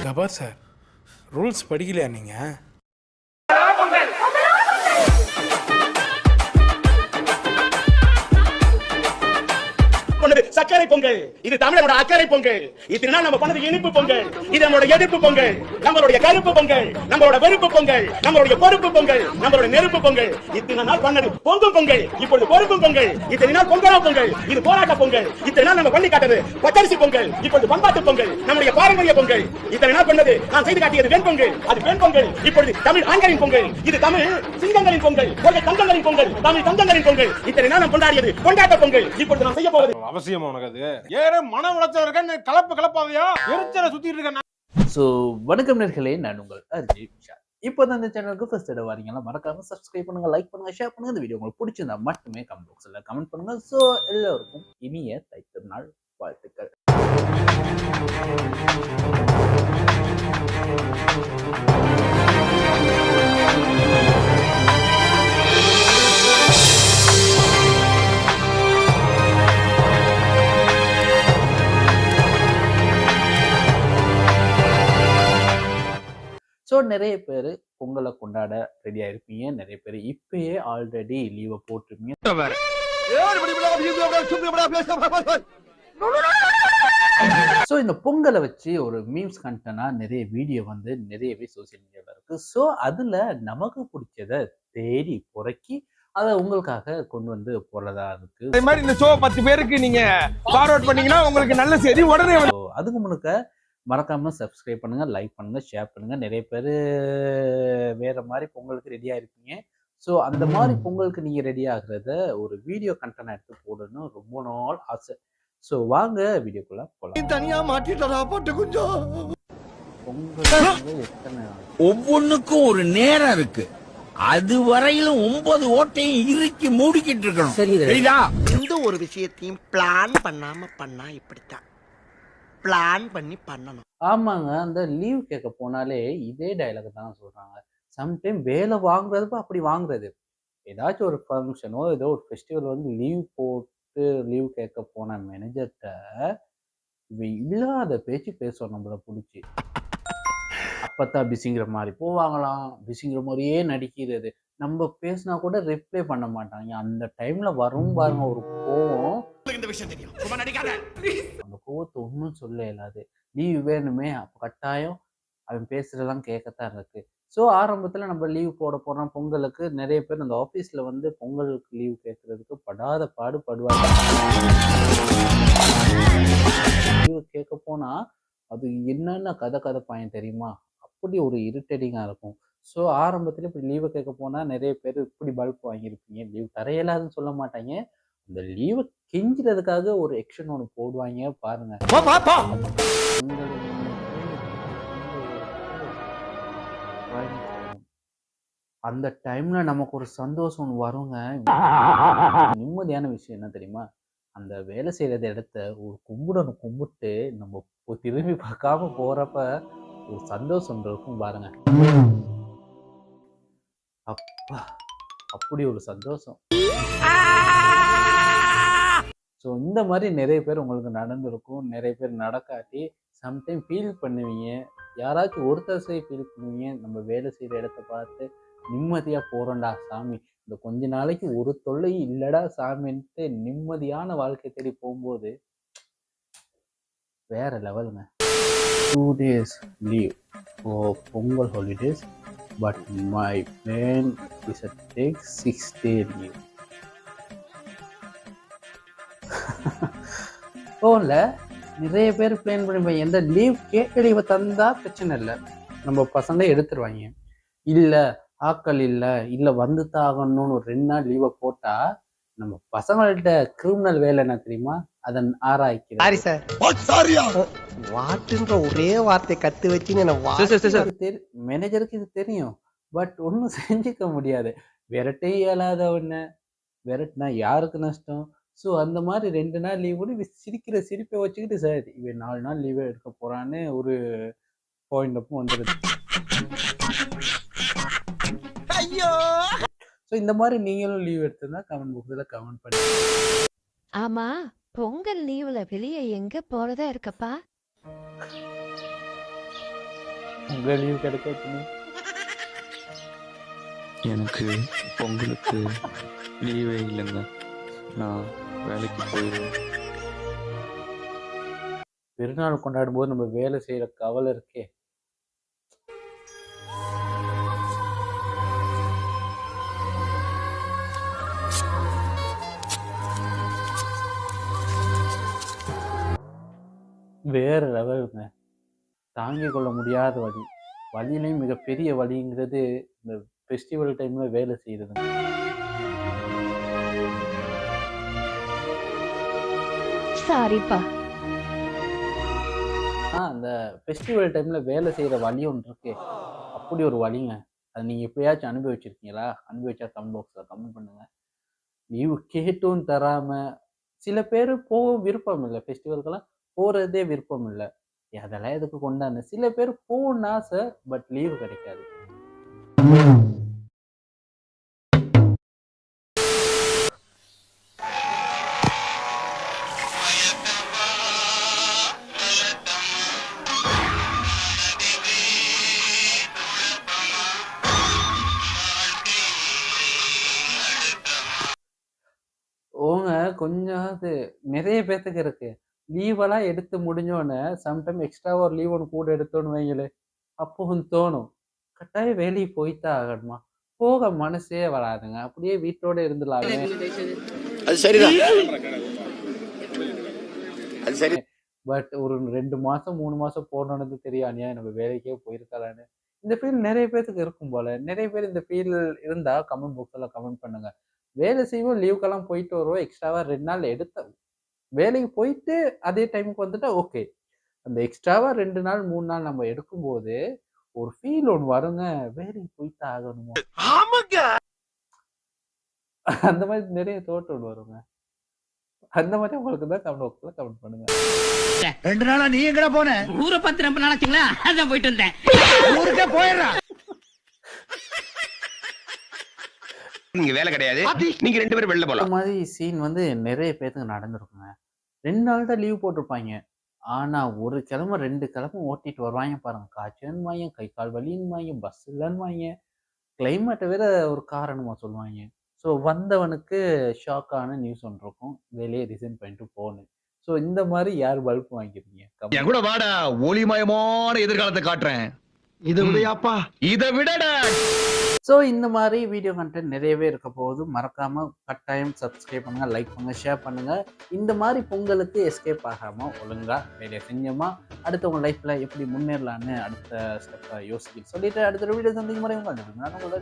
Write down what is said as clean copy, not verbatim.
கபார் sir, rules படிக்கலையா நீங்க? சக்கரை பொங்கல், இது தமிழரோட அக்கறை பொங்கல். இத்தனை நாள் நம்ம பண்ணது இனிப்பு பொங்கல், இது நம்மளோட எதிர்ப்பு பொங்கல், நம்மளுடைய கருப்பு பொங்கல், நம்மளோட வெறுப்பு பொங்கல், நம்மளுடைய பொறுப்பு பொங்கல், நம்மளோட நெருப்பு பொங்கல். இத்தனை நாள் பண்ணது பொங்கும் பொங்கல், இப்பொழுது பொறுப்பு பொங்கல். இத்தனை நாள் பொங்கலா பொங்கல், இது போராட்ட பொங்கல். இத்தனை நாள் நம்ம பண்ணி காட்டது பச்சரிசி பொங்கல், இப்பொழுது பண்பாட்டு பொங்கல், நம்முடைய பாரம்பரிய பொங்கல். இத்தனை நாள் பண்ணது நான் செய்து காட்டியது வெண் பொங்கல், அது பெண் பொங்கல். இப்பொழுது தமிழ் ஆண்களின் பொங்கல், இது தமிழ் சிங்கங்களின் பொங்கல், தங்கங்களின் பொங்கல், தமிழ் தங்கங்களின் பொங்கல். இத்தனை நாள் நாம் கொண்டாடியது கொண்டாட்ட பொங்கல், இப்பொழுது நான் செய்ய போவது அவசியம். உனக்கு அது ஏற மன உளைச்சல் கலப்பாதையா எரிச்சல சுத்திட்டு இருக்க. சோ வணக்கம் நேர்களே, நான் உங்கள் அர்ஜுன் ஷா. இப்போதான் இந்த சேனலுக்கு ஃபர்ஸ்ட் தடவை வரீங்களா, மறக்காம சப்ஸ்கிரைப் பண்ணுங்க, லைக் பண்ணுங்க, ஷேர் பண்ணுங்க. இந்த வீடியோ உங்களுக்கு பிடிச்சிருந்தா மட்டுமே கமெண்ட் பாக்ஸ்ல கமெண்ட் பண்ணுங்க. சோ எல்லாருக்கும் இனிய தைத்திருநாள் வாழ்த்துக்கள். ஸோ நிறைய பேர் பொங்கலை கொண்டாட ரெடியா இருப்பீங்க, நிறைய பேர் இப்பயே ஆல்ரெடி லீவை போட்டிருப்பீங்க. ஸோ இந்த பொங்கலை வச்சு ஒரு மீம்ஸ் கண்டென்ட்டா நிறைய வீடியோ வந்து நிறையவே சோசியல் மீடியாவில் இருக்கு. ஸோ அதுல நமக்கு பிடிச்சதை தேடி புறக்கி அதை உங்களுக்காக கொண்டு வந்து போறதா இருக்கு. அதே மாதிரி இந்த ஷோ 10 பேருக்கு நீங்க ஃபார்வர்ட் பண்ணீங்கன்னா உங்களுக்கு நல்ல செய்தி உடனே. அதுக்கு முன்னுக்க மறக்காம சப்ஸ்கிரைப் பண்ணுங்க, லைக் பண்ணுங்க, ஷேர் பண்ணுங்க. நிறைய பேர் வேற மாதிரி பொங்கலுக்கு ரெடியா இருப்பீங்க. ஸோ அந்த மாதிரி பொங்கலுக்கு நீங்க ரெடி ஆகுறத ஒரு வீடியோ கண்டென்ட் எடுத்து போடணும் ரொம்ப நாள் ஆசை. ஸோ வாங்க வீடியோக்குள்ள போலாம். தனியா மாட்டிட்டா போட்டு கொஞ்சம் பொங்கல் எத்தனை ஒவ்வொன்னுக்கும் ஒரு நேரம் இருக்கு. அது வரையிலும் 9 ஓட்டையும் இறுக்கி மூடிக்கிட்டு இருக்கணும். சரிதா? எந்த ஒரு விஷயத்தையும் பிளான் பண்ணாம பண்ணா இப்படித்தான் பிளான் பண்ணி பண்ணணும். ஆமாங்க, அந்த லீவ் கேட்க போனாலே இதே டைலாக் தான் சொல்றாங்க. சம்டைம் வேலை வாங்குறதுப்ப அப்படி வாங்குறது. ஏதாச்சும் ஒரு ஃபங்க்ஷனோ ஏதோ ஒரு ஃபெஸ்டிவல் வந்து லீவ் போட்டு லீவ் கேட்க போன மேனேஜர்கிட்ட இல்லாத பேச்சு பேசுவோம் நம்மளை பிடிச்சி. அப்பத்தான் பிஸிங்கிற மாதிரி போவாங்களாம், பிஸிங்கிற மாதிரியே நடிக்கிறது. நம்ம பேசினா கூட ரிப்ளை பண்ண மாட்டாங்க. அந்த டைம்ல வரும் பாருங்க ஒரு கோவம். அந்த கோவத்தை ஒன்றும் சொல்ல இயலாது. லீவ் வேணுமே, அப்போ கட்டாயம் அவன் பேசுறதெல்லாம் கேட்கத்தான் இருக்கு. ஸோ ஆரம்பத்துல நம்ம லீவ் போட போறோம் பொங்கலுக்கு. நிறைய பேர் அந்த ஆஃபீஸ்ல வந்து பொங்கலுக்கு லீவ் கேட்கறதுக்கு படாத பாடுபடுவாங்க. லீவ் கேட்க போனா அது என்னென்ன கதை பாயம் தெரியுமா, அப்படி ஒரு இரிட்டேட்டிங்கா இருக்கும். ஸோ ஆரம்பத்துல இப்படி லீவை கேட்க போனா நிறைய பேர் இப்படி பல்ப் வாங்கியிருப்பீங்க. லீவ் தரையலாதுன்னு சொல்ல மாட்டாங்க, இந்த லீவை கெஞ்சுறதுக்காக ஒரு எக்ஷன் ஒன்று போடுவாங்க பாருங்க. அந்த டைம்ல நமக்கு ஒரு சந்தோஷம் ஒன்று வருங்க. நிம்மதியான விஷயம் என்ன தெரியுமா, அந்த வேலை செய்யறது இடத்த ஒரு கும்பிட்டு நம்ம திரும்பி பார்க்காம போறப்ப ஒரு சந்தோஷம் இருக்கும் பாருங்க. அப்பா, அப்படி ஒரு சந்தோஷம். ஸோ இந்த மாதிரி நிறைய பேர் உங்களுக்கு நடந்திருக்கும், நிறைய பேர் நடக்காட்டி சம்டைம் ஃபீல் பண்ணுவீங்க. யாராச்சும் ஒருத்தர் ஃபீல் பண்ணுவீங்க, நம்ம வேலை செய்கிற இடத்த பார்த்து நிம்மதியாக போகிறோம்டா சாமி, இந்த கொஞ்ச நாளைக்கு ஒரு தொல்லை இல்லைடா சாமின்ட்டு நிம்மதியான வாழ்க்கை தேடி போகும்போது வேற லெவலுங்க. 2 days leave for Pongal holidays, but my plan is to take 6 day leave. போன்ல நிறைய பேர் பிளான் பண்ணிப்பாங்க. எந்த லீவ் கேட்ட லீவை தந்தா பிரச்சனை இல்லை, நம்ம பசங்க எடுத்துருவாங்க. இல்லை ஆக்கள் இல்லை வந்து தாகணும்னு ஒரு 2 நாள் லீவை போட்டா நம்ம பசங்கள்கிட்ட கிரிமினல் வேலை என்ன தெரியுமா, அதன் ஆராய்க்கிறது. ஒரே வார்த்தை கத்து வச்சு மேனேஜருக்கு இது தெரியும், பட் ஒன்றும் செஞ்சுக்க முடியாது. விரட்டே இயலாத ஒன்று, விரட்டினா யாருக்கு நஷ்டம். ஸோ அந்த மாதிரி 2 நாள் லீவ் கூட சிரிக்கிற சிரிப்பை வச்சுக்கிட்டு சார் இவன் 4 நாள் லீவே எடுக்க போறான்னு ஒரு பாயிண்ட் அப்போ வந்துடுது. ஸோ இந்த மாதிரி நீங்களும் லீவ் எடுத்திருந்தா கமெண்ட் பாக்ஸ்ல கமெண்ட் பண்ணுங்க. ஆமா, பொங்கல் லீவுல வெளியே எங்க போறதா இருக்கப்பா? உங்க லீவ் கிடைக்காது. எனக்கு பொங்கலுக்கு லீவே இல்லைங்க. நான் வேலைக்கு போயிடுவேன். பெருநாள் கொண்டாடும் போது நம்ம வேலை செய்யற கவலை இருக்கே. வேற லெவலுங்க. தாங்கிக் கொள்ள முடியாத வலி. வலியிலையும் மிகப்பெரிய வலிங்கிறது இந்த ஃபெஸ்டிவல் டைம்ல வேலை செய்யறதுங்க. சாரிப்பா. அந்த ஃபெஸ்டிவல் டைம்ல வேலை செய்யற வலி ஒன்று இருக்கே, அப்படி ஒரு வலிங்க. அது நீங்க எப்பயாச்சும் அனுபவிச்சிருக்கீங்களா? அனுபவிச்சா கமெண்ட் பாக்ஸ்ல கமெண்ட் பண்ணுங்க. லீவு கேட்டும் தராம சில பேர் போக விருப்பம் இல்லை, ஃபெஸ்டிவல்க்கெல்லாம் போறதே விருப்பம் இல்லை. அதெல்லாம் எதுக்கு கொண்டாந்து, சில பேர் போகணும்னு ஆசை, பட் லீவு கிடைக்காது. ஓங்க கொஞ்சம் அது நிறைய பேர்த்துக்கு இருக்கு. லீவெல்லாம் எடுத்து முடிஞ்சோடனே சம்டைம் எக்ஸ்ட்ராவா ஒரு லீவ் ஒன்று கூட எடுத்தோன்னு வைங்களே, அப்போ தோணும் கட்டாயம் வேலைக்கு போய்த்தான் ஆகணுமா, போக மனசே வராதுங்க. அப்படியே வீட்டோட இருந்துலாமே. அது சரிதான், அது சரி. பட் ஒரு 2 மாசம் 3 மாசம் போனோன்னு தெரியும் அநியாயம் நம்ம வேலைக்கே போயிருக்கலான்னு. இந்த ஃபீல் நிறைய பேர்த்துக்கு இருக்கும் போல. நிறைய பேர் இந்த ஃபீல் இருந்தா கமெண்ட் பாக்ஸ்ல கமெண்ட் பண்ணுங்க. வேலை செய்வோம், லீவுக்கெல்லாம் போயிட்டு வருவோம், எக்ஸ்ட்ராவா 2 நாள் எடுத்த வேலைக்கு போயிட்டு அதே டைமுக்கு வந்துட்டா ஓகே. அந்த எக்ஸ்ட்ராவா 2 நாள் 3 நாள் நம்ம எடுக்கும்போது ஒரு ஃபீல் ஒன்று வருங்க, வேலைக்கு போயிட்டு ஆகணுமோ. அந்த மாதிரி நிறைய தோட்டம் ஒன்று வருங்க. அந்த மாதிரி உங்களுக்கு தான் கமெண்ட் பாக்ஸ்ல கமெண்ட் பண்ணுங்க. 2 நாளா நீ எங்கடா போன? ஊரை பார்த்து ரொம்ப நாளாச்சுங்களா, அதான் போயிட்டு வந்தேன். ஊருக்கே போயிடுறா. நீங்க வேலை கிடையாது, நீங்க 2 பேரும் வெளில போலாம். இந்த மாதிரி சீன் வந்து நிறைய பேருக்கு நடந்திருக்குங்க. 2 நாள் தான் லீவ் போட்டிருப்பாங்க. ஆனா ஒரு கிழமை 2 கிழமை ஓட்டிட்டு வருவாங்க பாருங்க. காய்ச்சல்வாங்க, கை கால் வலின்னுவாங்க, பஸ் இல்லைன்னுவாங்க, கிளைமேட்டை வேற ஒரு காரணமா சொல்லுவாங்க. ஸோ வந்தவனுக்கு ஷாக்கான நியூஸ் ஒன்று இருக்கும், வேலையை ரிசைன் பண்ணிட்டு போகணும். ஸோ இந்த மாதிரி யார் பல்ப் வாங்கிருக்கீங்க? என் கூட வாடா, ஒளிமயமான எதிர்காலத்தை காட்டுறேன். இதை விடையாப்பா, இதை விடடா. ஸோ இந்த மாதிரி வீடியோ கண்டென்ட் நிறையவே இருக்க போகுது. மறக்காம கட்டாயம் சப்ஸ்கிரைப் பண்ணுங்க, லைக் பண்ணுங்க, ஷேர் பண்ணுங்க. இந்த மாதிரி பொங்கலுக்கு எஸ்கேப் ஆகாம ஒழுங்கா வேலையை செஞ்சோமா அடுத்தவங்க லைஃப்ல எப்படி முன்னேறலான்னு அடுத்த ஸ்டெப்பை யோசிக்க சொல்லிட்டு அடுத்த வீடியோ சந்திக்கும் முறை உங்க நான் உங்களோட